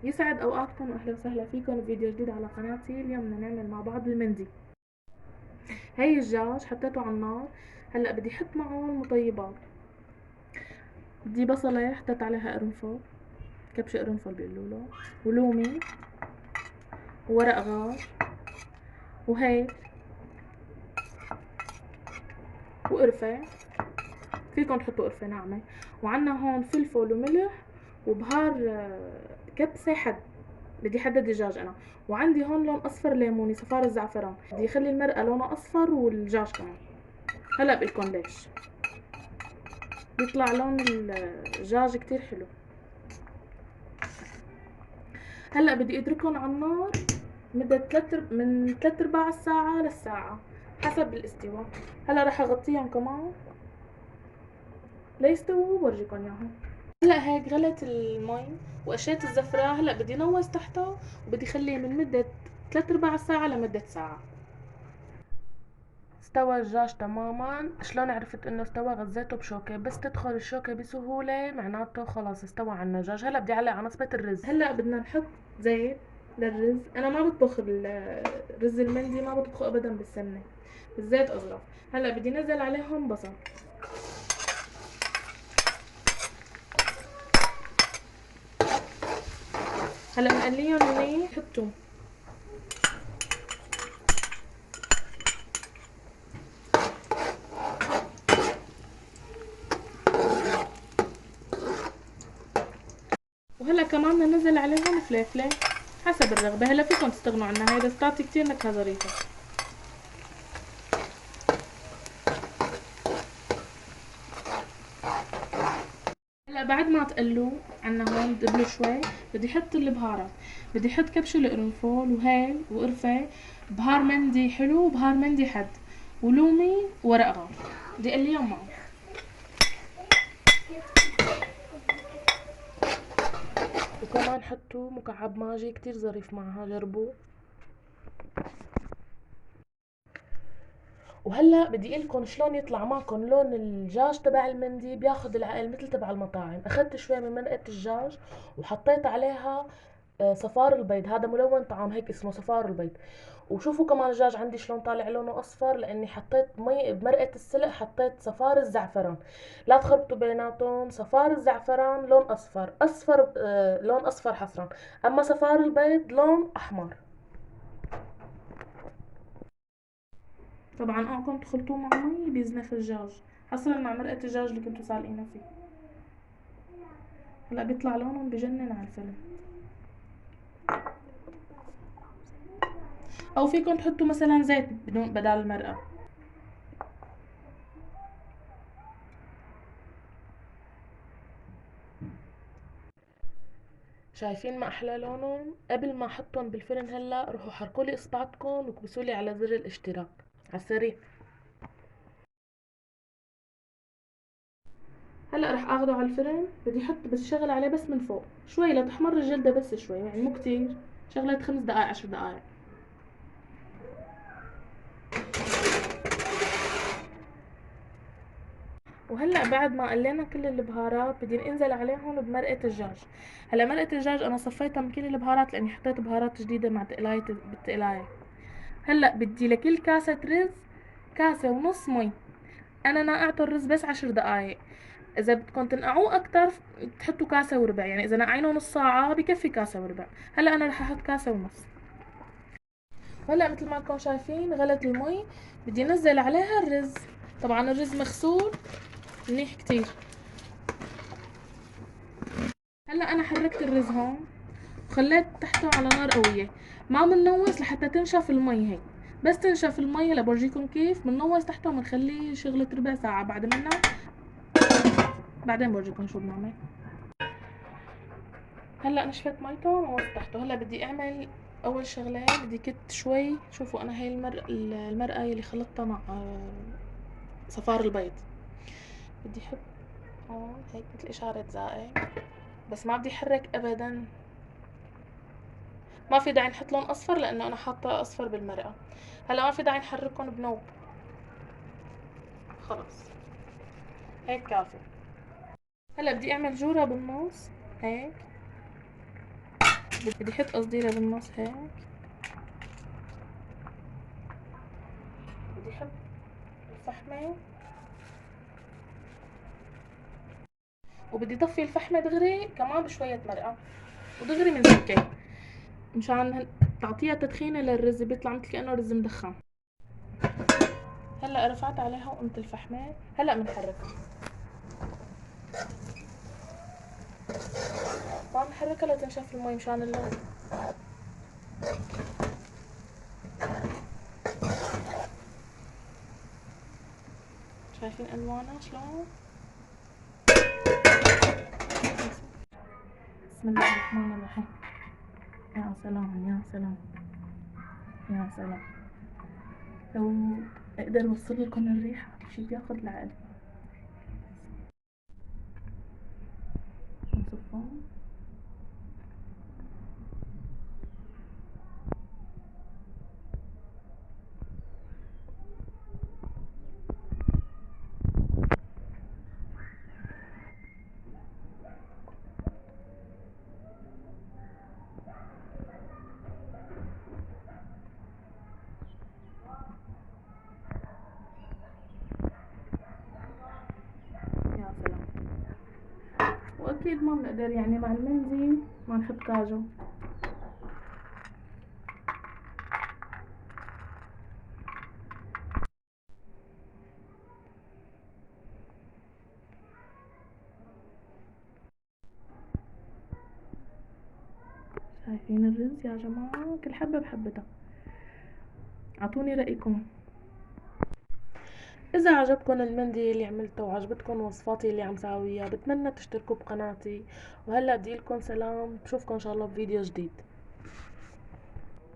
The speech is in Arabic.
يسعد اوقاتكم واهلا وسهلا فيكم بفيديو جديد على قناتي. اليوم بدنا نعمل مع بعض المندي. هاي الدجاج حطيته على النار. هلا بدي احط معه المطيبات. بدي بصله حطيت عليها قرنفل، كبش قرنفل بيقولوا له، ولومي، وورق غار، وهيل، وقرفه. فيكم تحطوا قرفه ناعمه. وعنا هون فلفل وملح وبهار كبسه حد. بدي حدد دجاج انا. وعندي هون لون اصفر ليموني، صفار الزعفران، بدي اخلي المرقه لونها اصفر والدجاج كمان. هلا بقلكن ليش. بيطلع لون الدجاج كتير حلو. هلا بدي اتركهم على النار مدة من 3/4 الساعة للساعة حسب الاستواء. هلا رح اغطيهم كمان ليستووا وبورجيكم اياهم. هلا هيك غلت المي وقشيت الزفرة. هلا بدي نوز تحتها وبدي خليه من مدة 3/4 الساعة لمدة ساعة. استوى الدجاج تماما. شلون عرفت انه استوى؟ غزيته بشوكة، بس تدخل الشوكة بسهولة معناته خلاص استوى عنا الدجاج. هلا بدي اعلق على نصبة الرز. هلا بدنا نحط زيت للرز. انا ما بطبخ الرز المندي، ما بطبخه ابدا بالسمنة، بالزيت اظرف. هلا بدي نزل عليهم بصل. هلا بنقليهم منيح. حطوا وهلا كمان بدنا ننزل عليهم فليفلة حسب الرغبة. هلا فيكم تستغنوا عنها، هي بس بتعطي كتير نكهة ظريفة. هلا بعد ما تقلوا عنا هون دبلوا شوي، بدي احط البهارات. بدي احط كبش القرنفل وهيل وقرفة، بهار مندي حلو وبهار مندي حد، ولومي وورق غار. بدي اقليهم معه. وكمان حطوا مكعب ماجي كتير ظريف معها، جربوه. وهلا بدي اقلكن شلون يطلع معكم لون الدجاج تبع المندي. بياخد العقل مثل تبع المطاعم. اخذت شوي من مرقة الدجاج وحطيت عليها صفار البيض. هذا ملون طعام هيك اسمه صفار البيض. وشوفوا كمان الدجاج عندي شلون طالع لونه اصفر، لاني حطيت مي بمرقة السلق، حطيت صفار الزعفران. لا تخربطوا بيناتهم. صفار الزعفران لون اصفر، اصفر لون اصفر حصرا، اما صفار البيض لون احمر. طبعا اوعكم تخلطوه مع مي بيزنخ الدجاج، حصرا مع مرقة الدجاج اللي كنتوا سالقينها فيه. هلا بيطلع لونهم بجنن على الفيلم. او فيكم تحطوا مثلا زيت بدون بدال المرقة. شايفين ما احلى لونهم؟ قبل ما احطهم بالفرن هلا روحوا حركوا لي اصبعتكم وكبسوا لي على زر الاشتراك على السريع. هلا رح اخده على الفرن. بدي احط بس شغل عليه بس من فوق شوي لتحمر الجلده، بس شوي يعني مو كتير. شغلة 5 دقائق 10 دقائق. وهلا بعد ما قلينا كل البهارات بدي انزل عليهم بمرقة الدجاج. هلا مرقة الدجاج انا صفيتها من كل البهارات لاني حطيت بهارات جديدة مع تقلاية بالتقلاية. هلا بدي لكل كاسة رز كاسة ونص مي. انا نقعته الرز بس 10 دقائق. اذا بدكم تنقعوه اكتر تحطوا كاسة وربع، يعني اذا نقعينه نص ساعة بكفي كاسة وربع. هلا انا رح احط كاسة ونص. هلا مثل ما انكم شايفين غلت المي. بدي انزل عليها الرز. طبعا الرز مغسول منيح كتير. هلا انا حركت الرز هون وخليت تحته على نار قوية. ما بننوز لحتى تنشف المي هيك. بس تنشف المي. هلا برجيكم كيف بننوز تحته وبنخليه شغلة ربع ساعة. بعد منها بعدين برجيكم شو بنعمل. هلا نشفت ميته ونوزت تحته. هلا بدي اعمل اول شغلة. بدي كت شوي. شوفوا انا هاي المرقة يلي خلطتها مع صفار البيض. بدي احط هون هيك مثل اشارة زائد، بس ما بدي احرك ابدا. ما في داعي نحط لون اصفر لانه انا حاطه اصفر بالمرقه. هلا ما في داعي نحركهم بنوب. خلص هيك كافي. هلا بدي اعمل جوره بالنص هيك. بدي احط قصديرة بالنص هيك، بدي احط الفحمة وبدي طفي الفحمة دغري كمان بشوية مرقة ودغري من سكر مشان تعطيها تدخينة للرز بيطلع مثل كأنه رز مدخن. هلا رفعت عليها وقمت الفحمة، هلا بنحركها، ما بنحركها لتنشف المي مشان اللون. شايفين الوانها شلون؟ بسم الله الرحمن الرحيم. يا سلام يا سلام يا سلام، لو اقدر اوصل لكم الريحة شي بياخد العقل. نصفهم. يا سلام. واكيد ما بنقدر يعني مع المندي ما نحط كاجو. شايفين الرز يا جماعة، كل حبة بحبتها. اعطوني رأيكم. اذا عجبكم المندي اللي عملته وعجبتكم وصفاتي اللي عم ساويها بتمنى تشتركوا بقناتي، وهلا بدي لكم سلام، بشوفكم ان شاء الله بفيديو جديد.